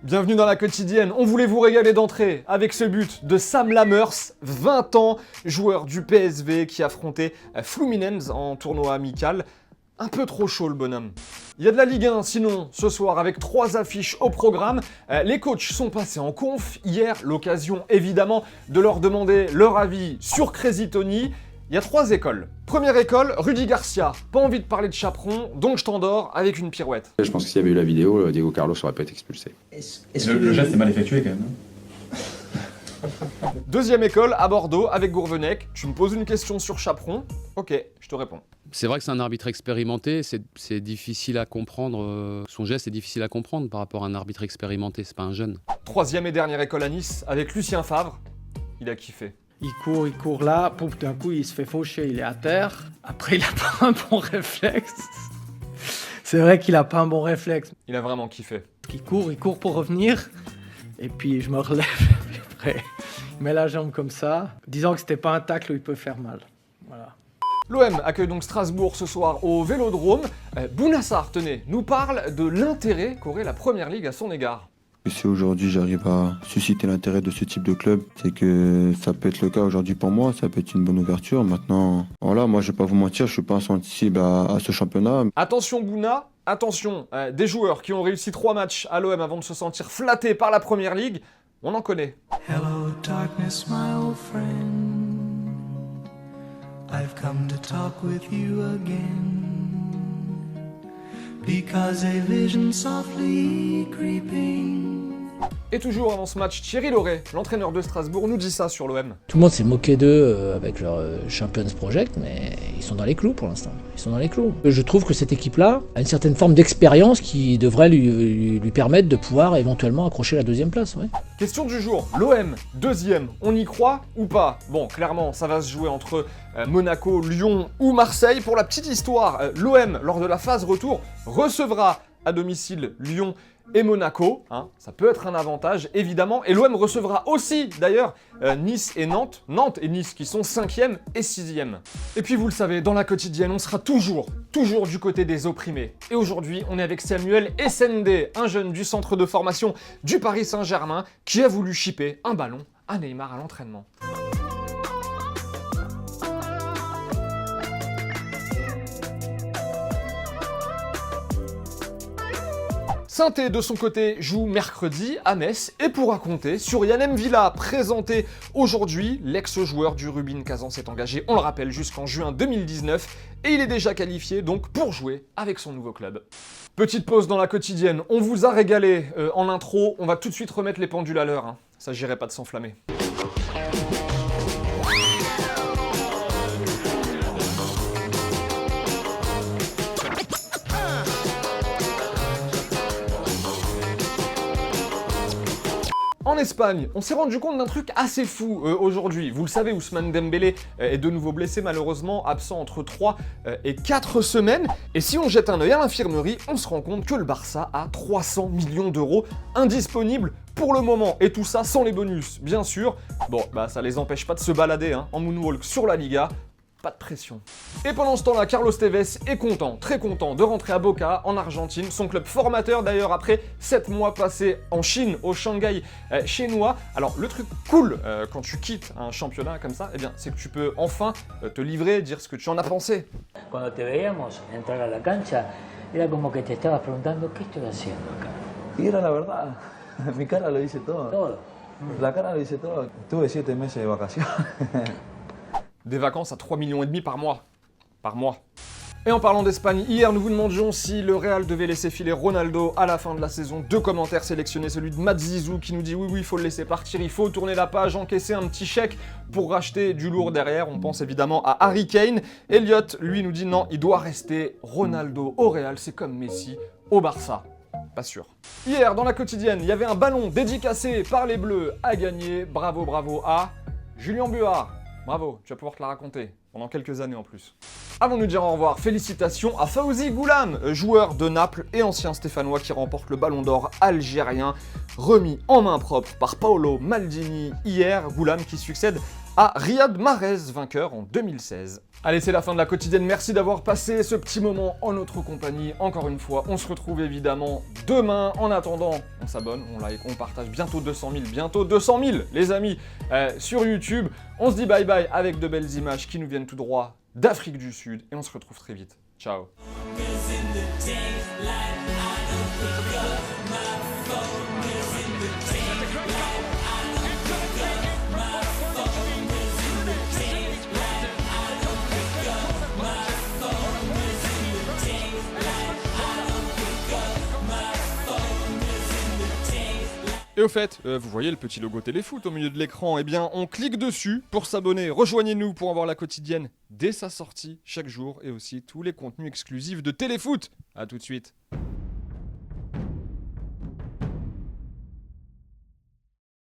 Bienvenue dans la quotidienne, on voulait vous régaler d'entrée avec ce but de Sam Lammers, 20 ans, joueur du PSV qui affrontait Fluminense en tournoi amical. Un peu trop chaud le bonhomme. Il y a de la Ligue 1 sinon ce soir avec 3 affiches au programme. Les coachs sont passés en conf hier, l'occasion évidemment de leur demander leur avis sur Crazy Tony. Il y a 3 écoles. Première école, Rudy Garcia. Pas envie de parler de chaperon, donc je t'endors avec une pirouette. Je pense que s'il y avait eu la vidéo, Diego Carlos aurait pas été expulsé. Le geste est mal effectué quand même. Deuxième école, à Bordeaux, avec Gourvenec. Tu me poses une question sur chaperon, ok, je te réponds. C'est vrai que c'est un arbitre expérimenté, c'est difficile à comprendre, son geste est difficile à comprendre par rapport à un arbitre expérimenté, c'est pas un jeune. Troisième et dernière école à Nice, avec Lucien Favre. Il a kiffé. Il court là, pouf, d'un coup il se fait faucher, il est à terre. Après il a pas un bon réflexe. C'est vrai qu'il a pas un bon réflexe. Il a vraiment kiffé. Il court pour revenir. Et puis je me relève, et après il met la jambe comme ça, disant que c'était pas un tacle où il peut faire mal. Voilà. L'OM accueille donc Strasbourg ce soir au Vélodrome. Bounassar, tenez, nous parle de l'intérêt qu'aurait la Première Ligue à son égard. Si aujourd'hui j'arrive à susciter l'intérêt de ce type de club, c'est que ça peut être le cas aujourd'hui pour moi, ça peut être une bonne ouverture. Maintenant, voilà, moi je vais pas vous mentir, je suis pas insensible à ce championnat. Attention Bouna, attention, des joueurs qui ont réussi 3 matchs à l'OM avant de se sentir flattés par la Première Ligue, on en connaît. Hello darkness my old friend, I've come to talk with you again, because a vision softly creeping. Et toujours avant ce match, Thierry Laurey, l'entraîneur de Strasbourg, nous dit ça sur l'OM. Tout le monde s'est moqué d'eux avec leur Champions Project, mais ils sont dans les clous pour l'instant. Ils sont dans les clous. Je trouve que cette équipe-là a une certaine forme d'expérience qui devrait lui permettre de pouvoir éventuellement accrocher la 2e place. Ouais. Question du jour, l'OM, 2e, on y croit ou pas? Bon, clairement, ça va se jouer entre Monaco, Lyon ou Marseille. Pour la petite histoire, l'OM, lors de la phase retour, recevra à domicile Lyon et Monaco, hein, ça peut être un avantage évidemment, et l'OM recevra aussi d'ailleurs Nice et Nantes et Nice qui sont 5e et 6e. Et puis vous le savez, dans la quotidienne, on sera toujours du côté des opprimés. Et aujourd'hui, on est avec Samuel Essendé, un jeune du centre de formation du Paris Saint-Germain qui a voulu chipper un ballon à Neymar à l'entraînement. Sainté, de son côté, joue mercredi à Metz et pourra compter sur Yann M'Vila, présenté aujourd'hui. L'ex-joueur du Rubin Kazan s'est engagé, on le rappelle, jusqu'en juin 2019 et il est déjà qualifié donc pour jouer avec son nouveau club. Petite pause dans la quotidienne, on vous a régalé en intro, on va tout de suite remettre les pendules à l'heure, hein. Ça s'agirait pas de s'enflammer. En Espagne, on s'est rendu compte d'un truc assez fou aujourd'hui. Vous le savez, Ousmane Dembélé est de nouveau blessé, malheureusement, absent entre 3 et 4 semaines. Et si on jette un œil à l'infirmerie, on se rend compte que le Barça a 300 millions d'euros indisponibles pour le moment. Et tout ça sans les bonus, bien sûr. Bon, bah ça les empêche pas de se balader hein, en moonwalk sur la Liga. Pas de pression. Et pendant ce temps-là, Carlos Tevez est content, très content de rentrer à Boca, en Argentine, son club formateur d'ailleurs après 7 mois passés en Chine, au Shanghai chinois. Alors le truc cool quand tu quittes un championnat comme ça, eh bien, c'est que tu peux enfin te livrer, dire ce que tu en as pensé. Cuando te veíamos entrar a la cancha, era como que te estabas preguntando qué estoy haciendo acá. Y era la verdad, mi cara lo dice todo. Todo. La cara lo dice todo. Tuve 7 meses de vacaciones. Des vacances à 3,5 millions par mois. Par mois. Et en parlant d'Espagne, hier nous vous demandions si le Real devait laisser filer Ronaldo à la fin de la saison. 2 commentaires sélectionnés, celui de Matt Zizou qui nous dit oui, il faut le laisser partir, il faut tourner la page, encaisser un petit chèque pour racheter du lourd derrière. On pense évidemment à Harry Kane. Elliot, lui, nous dit non, il doit rester Ronaldo au Real, c'est comme Messi au Barça. Pas sûr. Hier, dans la quotidienne, il y avait un ballon dédicacé par les Bleus à gagner. Bravo, bravo à Julien Buard. Bravo, tu vas pouvoir te la raconter, pendant quelques années en plus. Avant de nous dire au revoir, félicitations à Fawzi Goulam, joueur de Naples et ancien Stéphanois qui remporte le Ballon d'Or algérien, remis en main propre par Paolo Maldini hier. Goulam qui succède à Riyad Mahrez, vainqueur en 2016. Allez, c'est la fin de la quotidienne. Merci d'avoir passé ce petit moment en notre compagnie. Encore une fois, on se retrouve évidemment demain. En attendant, on s'abonne, on like, on partage. Bientôt 200 000, bientôt 200 000, les amis, sur YouTube. On se dit bye bye avec de belles images qui nous viennent tout droit d'Afrique du Sud. Et on se retrouve très vite. Ciao. Et au fait, vous voyez le petit logo Téléfoot au milieu de l'écran, eh bien on clique dessus pour s'abonner, rejoignez-nous pour avoir la quotidienne dès sa sortie chaque jour et aussi tous les contenus exclusifs de Téléfoot. A tout de suite.